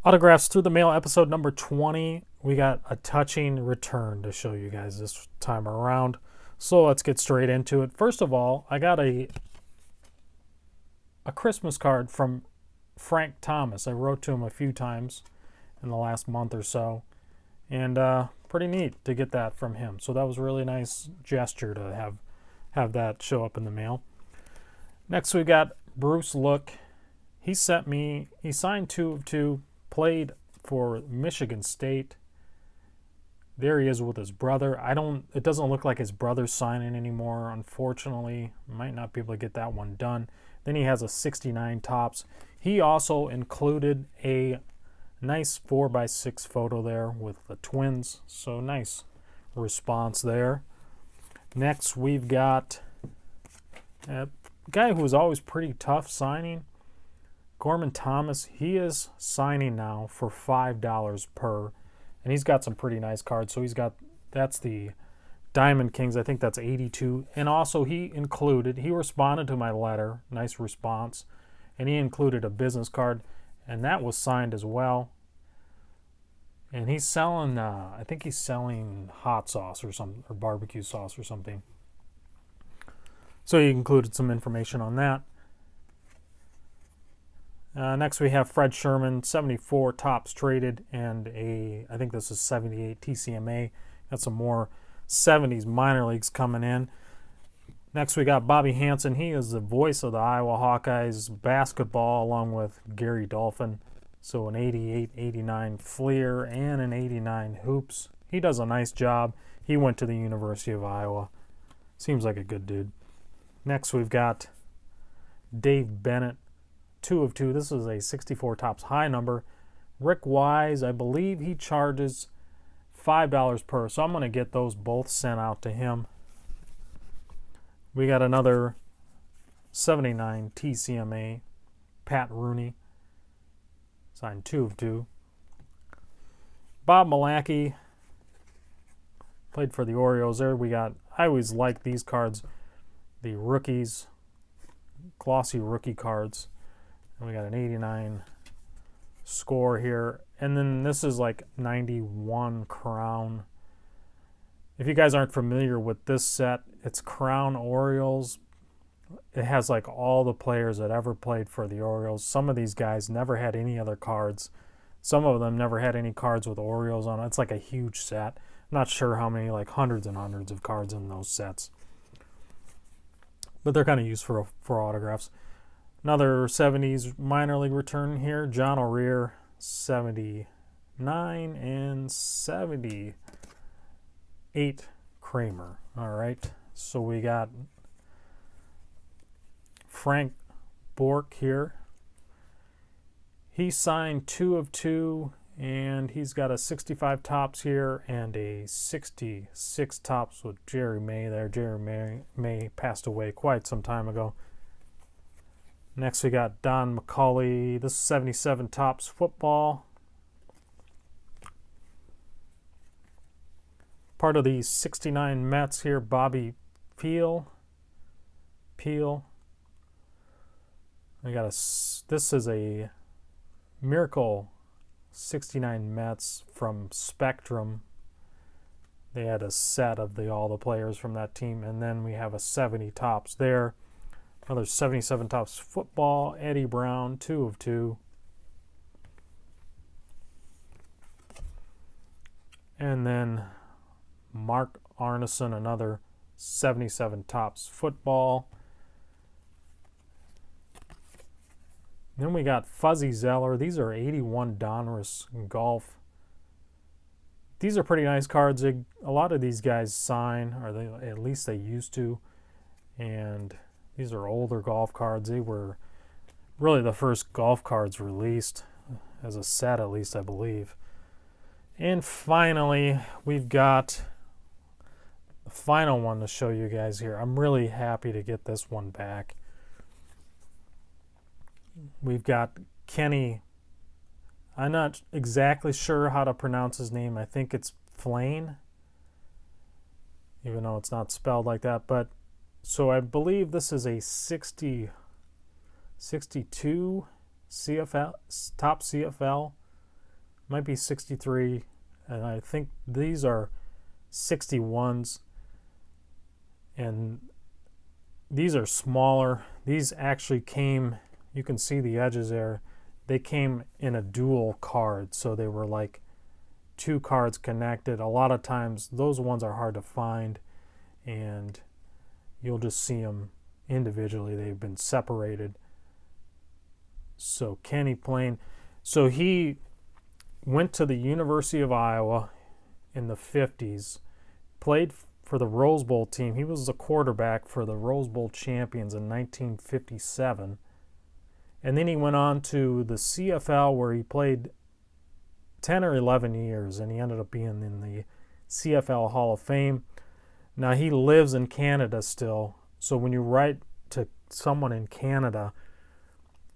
Autographs through the mail, episode number 20. We got a touching return to show you guys this time around. So let's get straight into it. First of all, I got a Christmas card from Frank Thomas. I wrote to him a few times in the last month or so. And pretty neat to get that from him. So that was a really nice gesture to have that show up in the mail. Next we got Bruce Look. He signed 2 of 2. Played for Michigan State. There he is with his brother. It doesn't look like his brother's signing anymore, unfortunately. Might not be able to get that one done. Then he has a 69 Topps. He also included a nice 4x6 photo there with the Twins. So nice response there. Next we've got a guy who was always pretty tough signing. Gorman Thomas, he is signing now for $5 per, and he's got some pretty nice cards. So that's the Diamond Kings. I think that's 82. And also he responded to my letter, nice response, and he included a business card, and that was signed as well. And he's selling, I think he's selling hot sauce or barbecue sauce or something. So he included some information on that. Next we have Fred Sherman, 74 Topps traded, and I think this is 78 TCMA. Got some more 70s minor leagues coming in. Next we got Bobby Hansen. He is the voice of the Iowa Hawkeyes basketball along with Gary Dolphin. So an 88, 89 Fleer and an 89 Hoops. He does a nice job. He went to the University of Iowa. Seems like a good dude. Next we've got Dave Bennett. 2 of 2. This is a 64 Topps high number. Rick Wise, I believe he charges $5 per. So I'm going to get those both sent out to him. We got another 79 TCMA. Pat Rooney. Signed 2 of 2. Bob Malacky. Played for the Orioles there. I always like these cards. The rookies. Glossy rookie cards. And we got an 89 score here. And then this is like 91 Crown. If you guys aren't familiar with this set, it's Crown Orioles. It has like all the players that ever played for the Orioles. Some of these guys never had any other cards. Some of them never had any cards with Orioles on it. It's like a huge set. I'm not sure how many, like hundreds and hundreds of cards in those sets. But they're kind of used for autographs. Another 70s minor league return here. John O'Rear, 79 and 78 Kramer. All right. So we got Frank Bork here. He signed 2 of 2, and he's got a 65 Topps here and a 66 Topps with Jerry May there. Jerry May passed away quite some time ago. Next we got Don Mccauley. This is 77 Topps football. Part of the 69 Mets here, Bobby Peel. This is a Miracle 69 Mets from Spectrum. They had a set of all the players from that team, and then we have a 70 Topps there. Another 77 Topps football. Eddie Brown, 2 of 2. And then Mark Arneson, another 77 Topps football. Then we got Fuzzy Zeller. These are 81 Donruss Golf. These are pretty nice cards. A lot of these guys sign, or at least they used to. And these are older golf cards. They were really the first golf cards released as a set, at least I believe. And finally, we've got the final one to show you guys here. I'm really happy to get this one back. We've got Kenny. I'm not exactly sure how to pronounce his name. I think it's Flane, even though it's not spelled like that. But so I believe this is a 62 CFL, top CFL might be 63, and I think these are 61s, and these are smaller. These actually came, you can see the edges there, they came in a dual card, so they were like two cards connected. A lot of times those ones are hard to find, and you'll just see them individually. They've been separated. So Kenny Payne, so he went to the University of Iowa in the 50s, played for the Rose Bowl team. He was the quarterback for the Rose Bowl champions in 1957. And then he went on to the CFL, where he played 10 or 11 years, and he ended up being in the CFL Hall of Fame. Now, he lives in Canada still, so when you write to someone in Canada,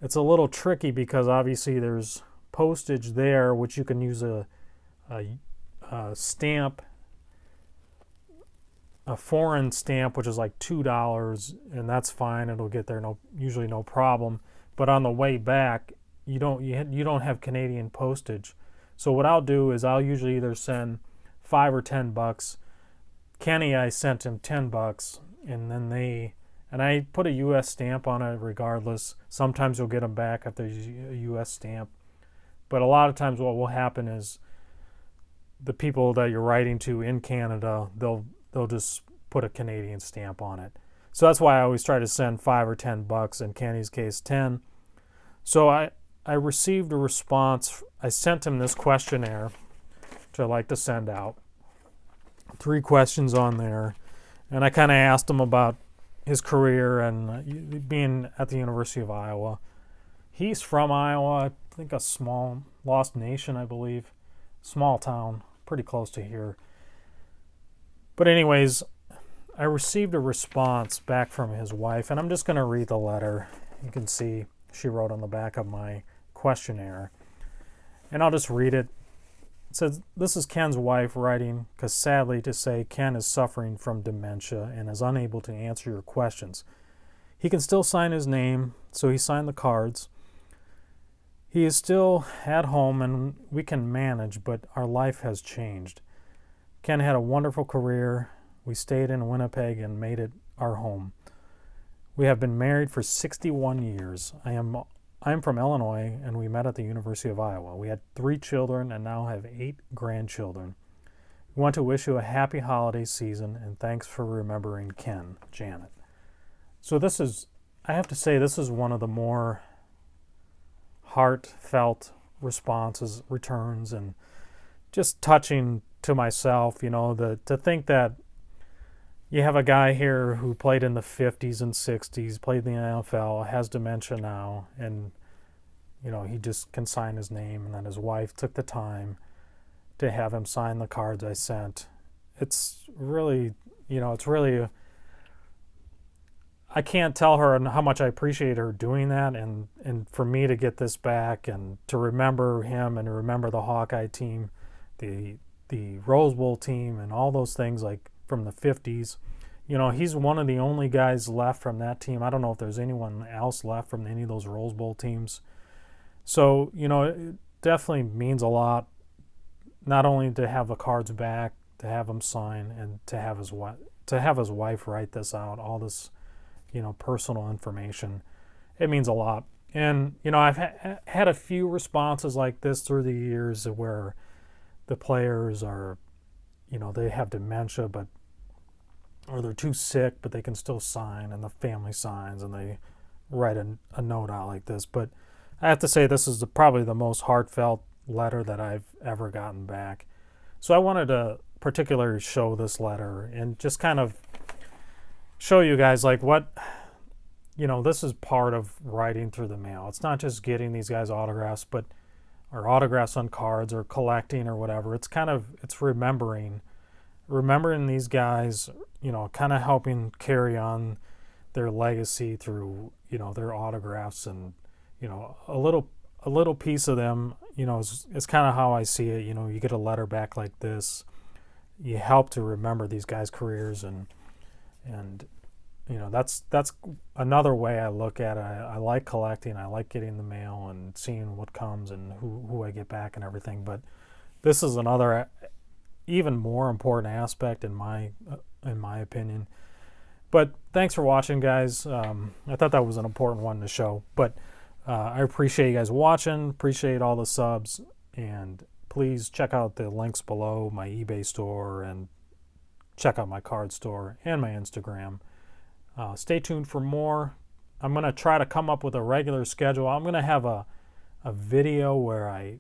it's a little tricky because obviously there's postage there, which you can use a stamp, a foreign stamp, which is like $2, and that's fine. It'll get there usually no problem. But on the way back, you don't have Canadian postage. So what I'll do is I'll usually either send $5 or $10. Kenny, I sent him $10, and then and I put a U.S. stamp on it regardless. Sometimes you'll get them back if there's a U.S. stamp. But a lot of times what will happen is the people that you're writing to in Canada, they'll just put a Canadian stamp on it. So that's why I always try to send $5 or $10. In Kenny's case, 10. So I received a response. I sent him this questionnaire, which I like to send out. 3 questions on there. And I kind of asked him about his career and being at the University of Iowa. He's from Iowa, I think a small, Lost Nation, I believe. Small town, pretty close to here. But anyways, I received a response back from his wife, and I'm just going to read the letter. You can see she wrote on the back of my questionnaire. And I'll just read it. It says, "This is Ken's wife writing, because sadly to say, Ken is suffering from dementia and is unable to answer your questions. He can still sign his name, so he signed the cards. He is still at home and we can manage, but our life has changed. Ken had a wonderful career. We stayed in Winnipeg and made it our home. We have been married for 61 years. I'm from Illinois, and we met at the University of Iowa. We had 3 children and now have 8 grandchildren. We want to wish you a happy holiday season, and thanks for remembering Ken, Janet." So I have to say, this is one of the more heartfelt responses, returns, and just touching to myself, to think that you have a guy here who played in the 50s and 60s, played in the NFL, has dementia now, and he just can sign his name, and then his wife took the time to have him sign the cards I sent. It's really, I can't tell her how much I appreciate her doing that, and for me to get this back and to remember him and to remember the Hawkeye team, the Rose Bowl team, and all those things like from the 50s. He's one of the only guys left from that team. I don't know if there's anyone else left from any of those Rose Bowl teams. So, it definitely means a lot, not only to have the cards back, to have him sign, and to have his wife write this out, all this, personal information. It means a lot. And, I've had a few responses like this through the years where the players are, they have dementia, or they're too sick, but they can still sign, and the family signs, and they write a note out like this. But I have to say, this is probably the most heartfelt letter that I've ever gotten back. So I wanted to particularly show this letter and just kind of show you guys like what, this is part of writing through the mail. It's not just getting these guys autographs, or autographs on cards, or collecting, or whatever. It's remembering these guys, kind of helping carry on their legacy through, their autographs, and, a little piece of them, is kind of how I see it. You get a letter back like this, you help to remember these guys' careers, and that's another way I look at it. I like collecting. I like getting the mail and seeing what comes and who I get back and everything. But this is another even more important aspect in my opinion. But thanks for watching, guys. I thought that was an important one to show. But I appreciate you guys watching. Appreciate all the subs. And please check out the links below, my eBay store, and check out my card store and my Instagram. Stay tuned for more. I'm going to try to come up with a regular schedule. I'm going to have a video where I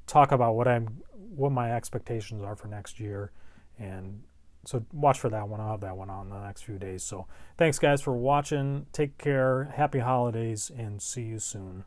talk about what my expectations are for next year, and so watch for that one. I'll have that one on the next few days. So thanks, guys, for watching. Take care. Happy holidays, and see you soon.